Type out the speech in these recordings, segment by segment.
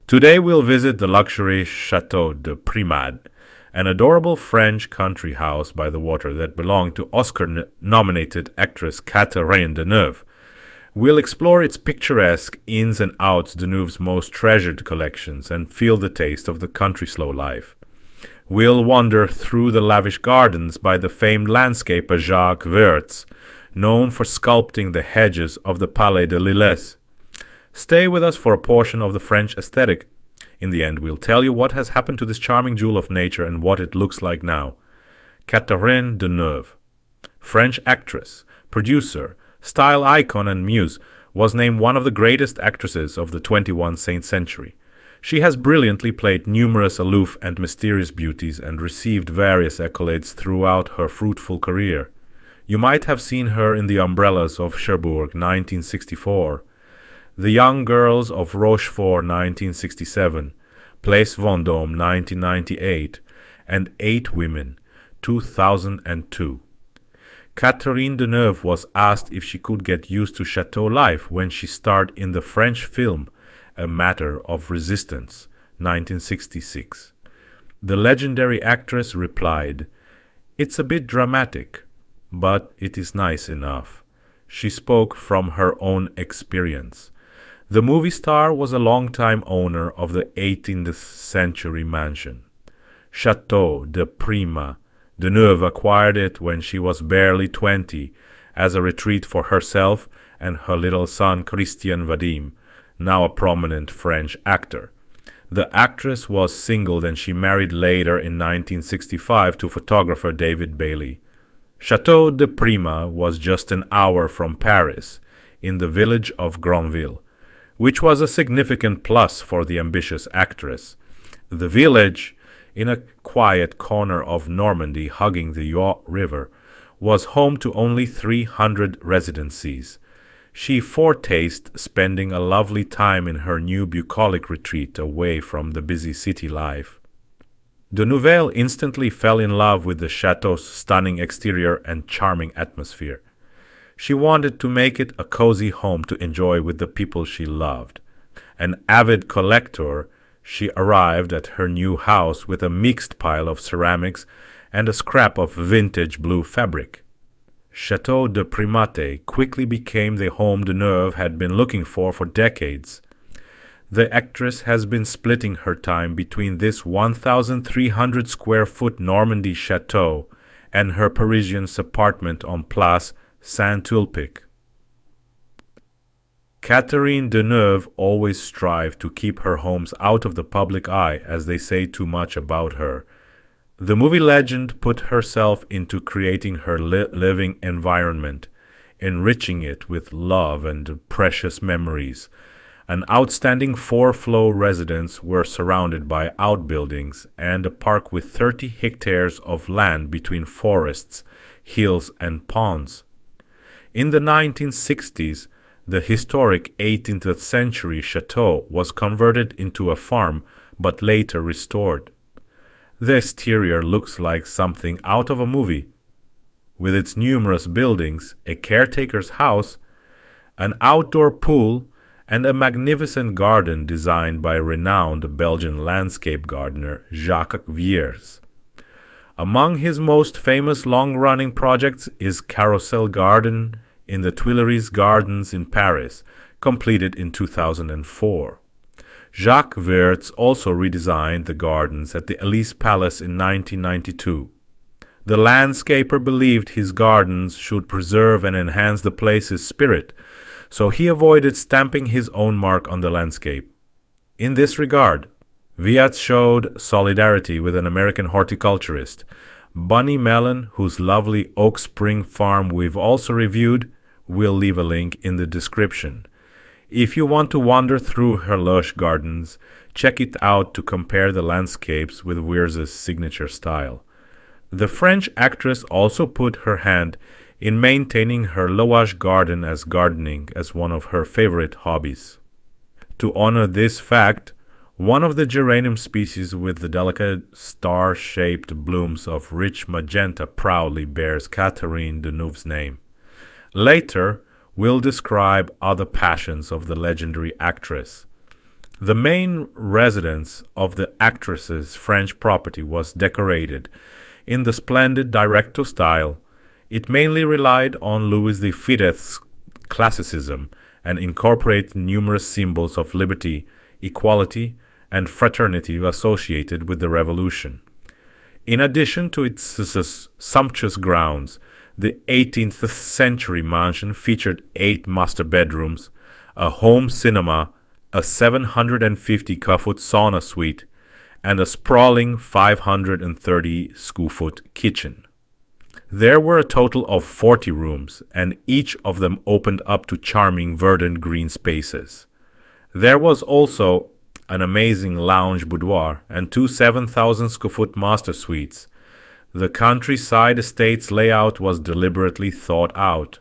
Today we'll visit the luxury Chateau de Primard, an adorable French country house by the water that belonged to Oscar-nominated actress Catherine Deneuve. We'll explore its picturesque ins and outs, Deneuve's most treasured collections, and feel the taste of the country slow life. We'll wander through the lavish gardens by the famed landscaper Jacques Verts, known for sculpting the hedges of the Palais de Lilles. Stay with us for a portion of the French aesthetic. In the end, we'll tell you what has happened to this charming jewel of nature and what it looks like now. Catherine Deneuve, French actress, producer, style icon and muse, was named one of the greatest actresses of the 21st century. She has brilliantly played numerous aloof and mysterious beauties and received various accolades throughout her fruitful career. You might have seen her in The Umbrellas of Cherbourg, 1964, The Young Girls of Rochefort, 1967, Place Vendôme, 1998, and Eight Women, 2002. Catherine Deneuve was asked if she could get used to chateau life when she starred in the French film A Matter of Resistance, 1966. The legendary actress replied, "It's a bit dramatic, but it is nice enough." She spoke from her own experience. The movie star was a longtime owner of the 18th century mansion. Chateau de Primard. Deneuve acquired it when she was barely 20 as a retreat for herself and her little son Christian Vadim, now a prominent French actor. The actress was single and she married later in 1965 to photographer David Bailey. Chateau de Primard was just an hour from Paris, in the village of Guainville, which was a significant plus for the ambitious actress. The village, in a quiet corner of Normandy hugging the Eure River, was home to only 300 residencies. She foretaste spending a lovely time in her new bucolic retreat away from the busy city life. Deneuve instantly fell in love with the chateau's stunning exterior and charming atmosphere. She wanted to make it a cozy home to enjoy with the people she loved. An avid collector, she arrived at her new house with a mixed pile of ceramics and a scrap of vintage blue fabric. Chateau de Primard quickly became the home Deneuve had been looking for decades. The actress has been splitting her time between this 1,300 square foot Normandy chateau and her Parisian apartment on Place Saint-Ulpic. Catherine Deneuve always strived to keep her homes out of the public eye, as they say too much about her. The movie legend put herself into creating her living environment, enriching it with love and precious memories. An outstanding four-floor residence were surrounded by outbuildings and a park with 30 hectares of land between forests, hills, and ponds. In the 1960s, the historic 18th century chateau was converted into a farm but later restored. The exterior looks like something out of a movie, with its numerous buildings, a caretaker's house, an outdoor pool, and a magnificent garden designed by renowned Belgian landscape gardener Jacques Viers. Among his most famous long-running projects is Carousel Garden in the Tuileries Gardens in Paris, completed in 2004. Jacques Verts also redesigned the gardens at the Elysee Palace in 1992. The landscaper believed his gardens should preserve and enhance the place's spirit, so he avoided stamping his own mark on the landscape. In this regard, Viat showed solidarity with an American horticulturist, Bunny Mellon, whose lovely Oak Spring farm we've also reviewed. We'll leave a link in the description. If you want to wander through her lush gardens, check it out to compare the landscapes with Wiers's signature style. The French actress also put her hand in maintaining her Loage garden as gardening as one of her favorite hobbies. To honor this fact, one of the geranium species with the delicate star-shaped blooms of rich magenta proudly bears Catherine Deneuve's name. Later, we'll describe other passions of the legendary actress. The main residence of the actress's French property was decorated in the splendid Directo style. It mainly relied on Louis XV's classicism and incorporated numerous symbols of liberty, equality, and fraternity associated with the Revolution. In addition to its sumptuous grounds, the 18th century mansion featured 8 master bedrooms, a home cinema, a 750-square-foot sauna suite, and a sprawling 530-square-foot kitchen. There were a total of 40 rooms, and each of them opened up to charming verdant green spaces. There was also an amazing lounge boudoir and 2 7,000-square-foot master suites. The countryside estate's layout was deliberately thought out.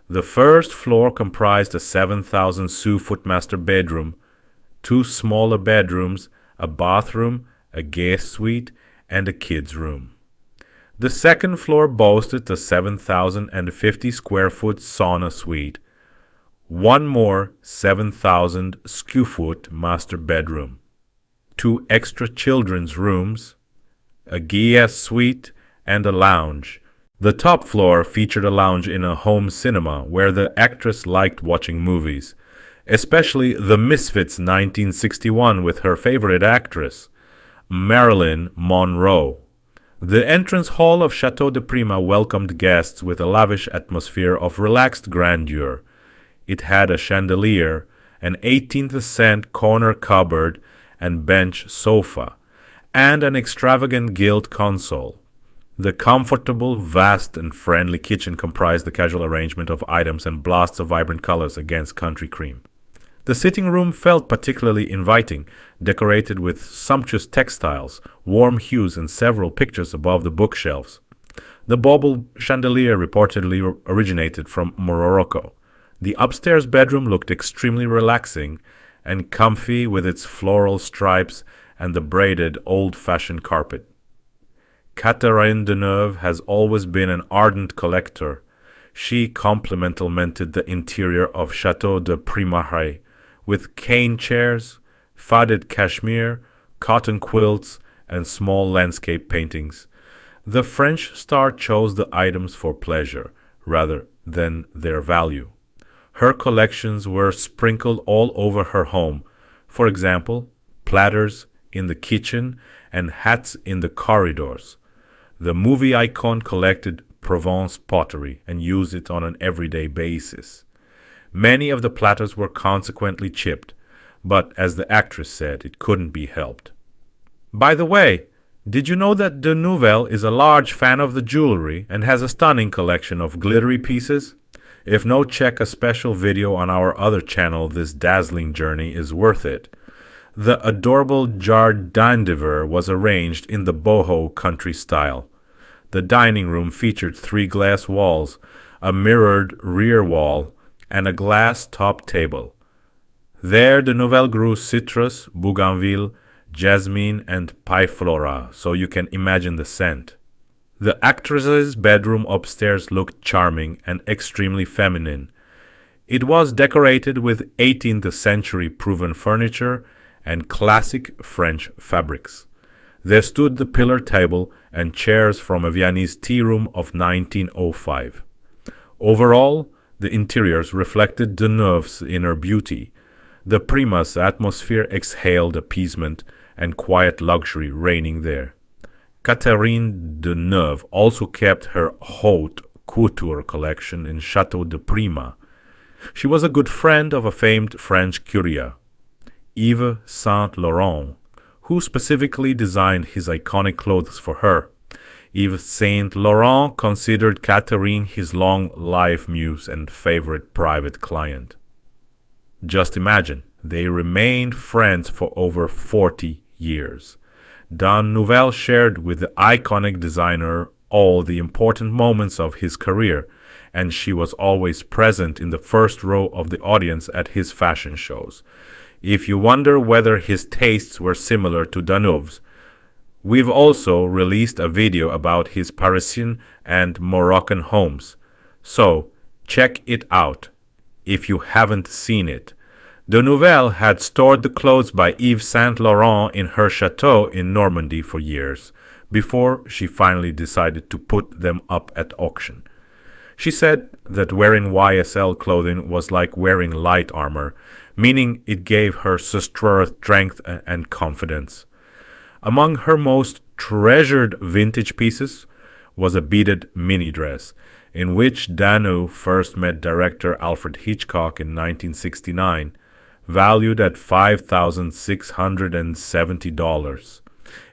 The first floor comprised a 7,000-square-foot master bedroom, 2 smaller bedrooms, a bathroom, a guest suite, and a kids' room. The second floor boasted a 7,050-square-foot sauna suite, one more 7,000-square-foot master bedroom, 2 extra children's rooms, a guest suite, and a lounge. The top floor featured a lounge in a home cinema where the actress liked watching movies, especially The Misfits 1961 with her favorite actress, Marilyn Monroe. The entrance hall of Chateau de Primard welcomed guests with a lavish atmosphere of relaxed grandeur. It had a chandelier, an 18th-century corner cupboard and bench sofa, and an extravagant gilt console. The comfortable, vast, and friendly kitchen comprised the casual arrangement of items and blasts of vibrant colors against country cream. The sitting room felt particularly inviting, decorated with sumptuous textiles, warm hues, and several pictures above the bookshelves. The bauble chandelier reportedly originated from Morocco. The upstairs bedroom looked extremely relaxing and comfy with its floral stripes and the braided old-fashioned carpet. Catherine Deneuve has always been an ardent collector. She complimented the interior of Chateau de Primard with cane chairs, faded cashmere, cotton quilts, and small landscape paintings. The French star chose the items for pleasure rather than their value. Her collections were sprinkled all over her home. For example, platters in the kitchen and hats in the corridors. The movie icon collected Provence pottery and used it on an everyday basis. Many of the platters were consequently chipped, but as the actress said, it couldn't be helped. By the way, did you know that Deneuve is a large fan of the jewelry and has a stunning collection of glittery pieces? If no, check a special video on our other channel. This dazzling journey is worth it. The adorable Jardin d'Hiver was arranged in the boho country style. The dining room featured 3 glass walls, a mirrored rear wall, and a glass top table. There Deneuve grew citrus, bougainville, jasmine, and piflora, so you can imagine the scent. The actress's bedroom upstairs looked charming and extremely feminine. It was decorated with 18th century proven furniture and classic French fabrics. There stood the pillar table and chairs from a Viennese tea room of 1905. Overall, the interiors reflected Deneuve's inner beauty. The Primard's atmosphere exhaled appeasement and quiet luxury reigning there. Catherine Deneuve also kept her haute couture collection in Chateau de Primard. She was a good friend of a famed French courier, Yves Saint Laurent, who specifically designed his iconic clothes for her. Yves Saint Laurent considered Catherine his long-life muse and favorite private client. Just imagine, they remained friends for over 40 years. Deneuve shared with the iconic designer all the important moments of his career, and she was always present in the first row of the audience at his fashion shows. If you wonder whether his tastes were similar to Deneuve's, we've also released a video about his Parisian and Moroccan homes, so check it out if you haven't seen it. Deneuve had stored the clothes by Yves Saint Laurent in her chateau in Normandy for years, before she finally decided to put them up at auction. She said that wearing YSL clothing was like wearing light armor, meaning it gave her strength and confidence. Among her most treasured vintage pieces was a beaded mini dress, in which Deneuve first met director Alfred Hitchcock in 1969, valued at $5,670.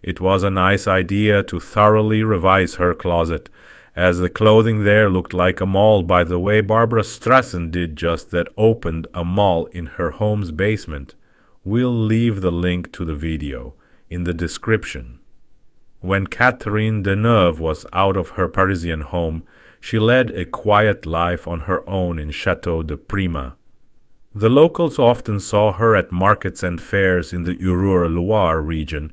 It was a nice idea to thoroughly revise her closet, as the clothing there looked like a mall by the way Barbara Streisand did just that, opened a mall in her home's basement. We'll leave the link to the video in the description. When Catherine Deneuve was out of her Parisian home, she led a quiet life on her own in Chateau de Primard. The locals often saw her at markets and fairs in the Eure-Loire region,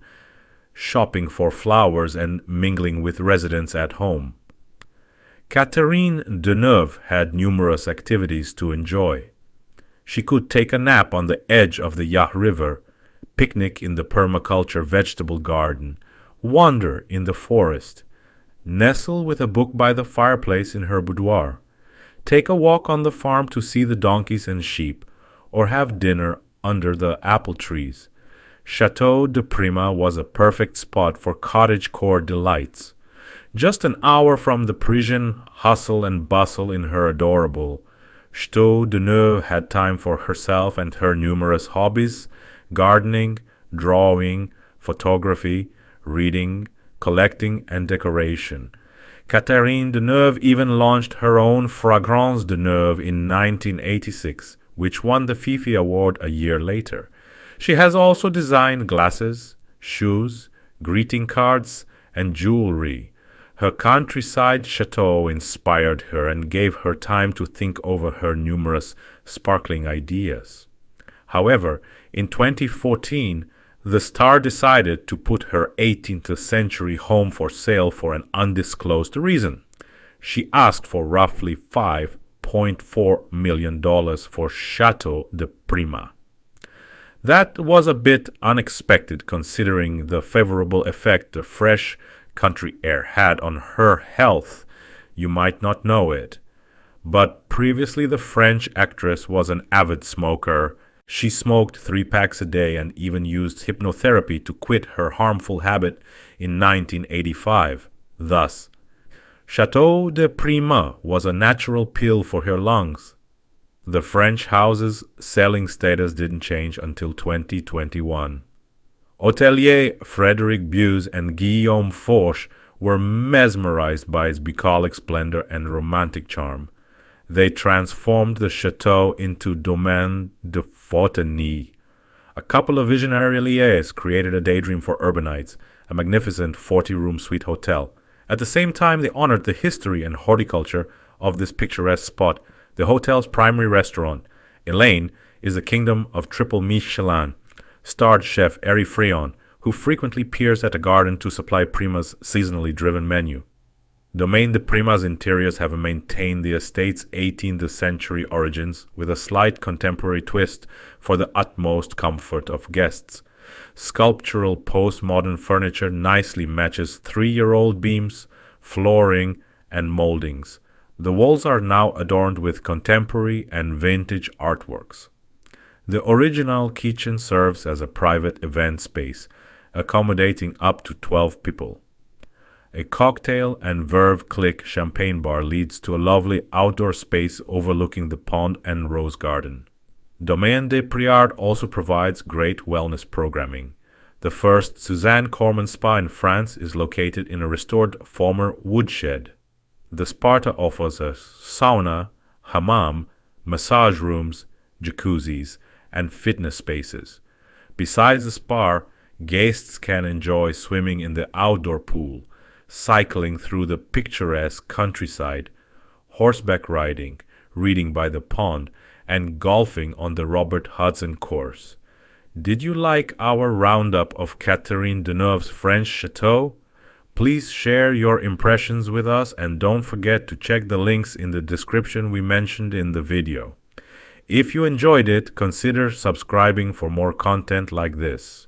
shopping for flowers and mingling with residents at home. Catherine Deneuve had numerous activities to enjoy. She could take a nap on the edge of the Eure River, picnic in the permaculture vegetable garden, wander in the forest, nestle with a book by the fireplace in her boudoir, take a walk on the farm to see the donkeys and sheep, or have dinner under the apple trees. Chateau de Primard was a perfect spot for cottagecore delights. Just an hour from the Parisian hustle and bustle in her adorable Chateau, Deneuve had time for herself and her numerous hobbies: gardening, drawing, photography, reading, collecting, and decoration. Catherine Deneuve even launched her own Fragrance Deneuve in 1986, which won the Fifi Award a year later. She has also designed glasses, shoes, greeting cards, and jewelry. Her countryside chateau inspired her and gave her time to think over her numerous sparkling ideas. However, in 2014, the star decided to put her 18th century home for sale for an undisclosed reason. She asked for roughly $5.4 million for Chateau de Primard. That was a bit unexpected considering the favorable effect the fresh country air had on her health. You might not know it, but previously the French actress was an avid smoker. She smoked 3 packs a day and even used hypnotherapy to quit her harmful habit in 1985. Thus, Chateau de Primard was a natural pill for her lungs. The French house's selling status didn't change until 2021. Hotelier Frédéric Buse and Guillaume Fauche were mesmerized by its bucolic splendor and romantic charm. They transformed the chateau into Domaine de Fontenay. A couple of visionary liaisons created a daydream for urbanites, a magnificent 40-room suite hotel. At the same time, they honored the history and horticulture of this picturesque spot. The hotel's primary restaurant, Elaine, is the kingdom of triple Michelin, starred chef Eure River, who frequently peers at a garden to supply Primard's seasonally driven menu. Domaine de Primard's interiors have maintained the estate's 18th century origins with a slight contemporary twist for the utmost comfort of guests. Sculptural postmodern furniture nicely matches 3-year-old beams, flooring, and moldings. The walls are now adorned with contemporary and vintage artworks. The original kitchen serves as a private event space, accommodating up to 12 people. A cocktail and Verve Click champagne bar leads to a lovely outdoor space overlooking the pond and rose garden. Domaine de Primard also provides great wellness programming. The first Suzanne Corman Spa in France is located in a restored former woodshed. The Sparta offers a sauna, hammam, massage rooms, jacuzzis, and fitness spaces. Besides the spa, guests can enjoy swimming in the outdoor pool, cycling through the picturesque countryside, horseback riding, reading by the pond, and golfing on the Robert Hudson course. Did you like our roundup of Catherine Deneuve's French chateau? Please share your impressions with us and don't forget to check the links in the description we mentioned in the video. If you enjoyed it, consider subscribing for more content like this.